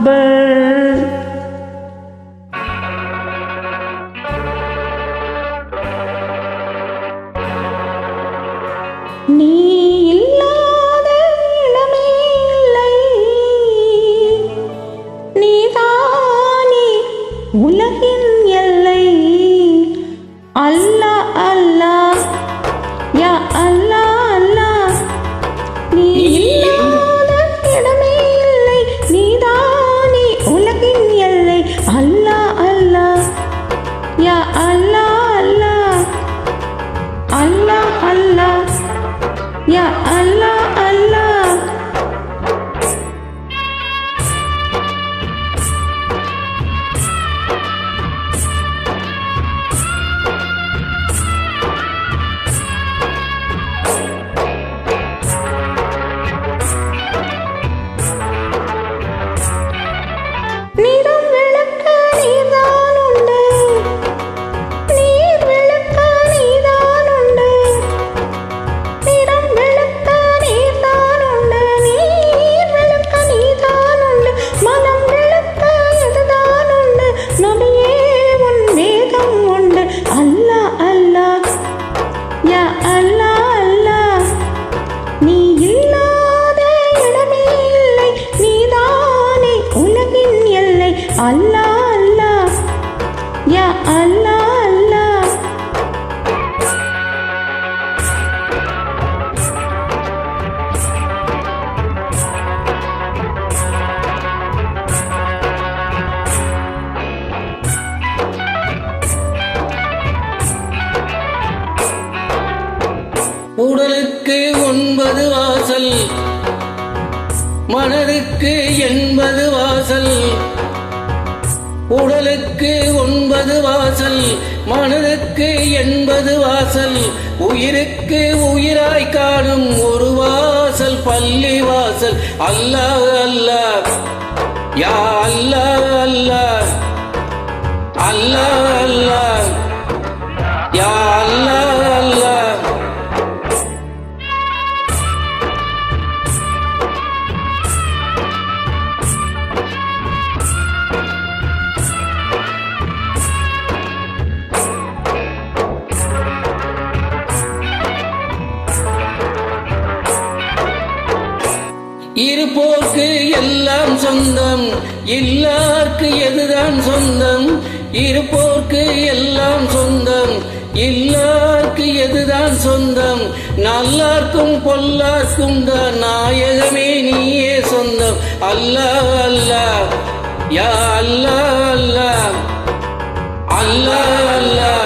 அக்பர். நீ இல்லாத இடமே இல்லை, நீதானே உலகின் எல்லை. அல்லாஹ் அல்லாஹ் யா அல்லாஹ் அல்லாஹ். நீ இல்லாத இடமே இல்லை, நீதானே உலகின் எல்லை. அல்லாஹ் அல்லாஹ் யா அல்லாஹ் அல்லாஹ். அல்லாஹ் அல்லாஹ் யா அல்லாஹ் அல்லாஹ். நிறம் விளக்க நீதான் உண்டு, நீர் விளக்க நீதான் உண்டு. நிறம் விளக்க நீதான் உண்டு, நீர் விளக்க நீதான் உண்டு. மனம் விளக்க எதுதான் உண்டு, நபியே உன் வேதம் உண்டு. அல்லாஹ் அல்லாஹ் யா அல்லாஹ் அல்லாஹ். நீ இல்லாத இடமே இல்லை, நீதானே உலகின் எல்லை. அல்லாஹ் அல்லாஹ் யா அல்லாஹ் அல்லாஹ். உடலுக்கு 9 வாசல், மனதுக்கு 80 வாசல். உடலுக்கு 9 வாசல், மனதுக்கு 80 வாசல். உயிருக்கு உயிராய் காணும் ஒரு வாசல், பள்ளி வாசல். அல்லாஹ் அல்லாஹ் யா அல்லாஹ் அல்லாஹ். அல்லாஹ் அல்லாஹ் யா அல்லாஹ் அல்லாஹ். இருப்போர்க்கு எல்லாம் சொந்தம், இல்லார்க்கு எதுதான் சொந்தம். இருப்போர்க்கு எல்லாம் சொந்தம், இல்லார்க்கு எதுதான் சொந்தம். நல்லார்க்கும் பொல்லார்க்கும் தான் நாயகமே நீயே சொந்தம். அல்லாஹ் அல்லாஹ் யா அல்லாஹ் அல்லாஹ். அல்லாஹ் அல்லாஹ்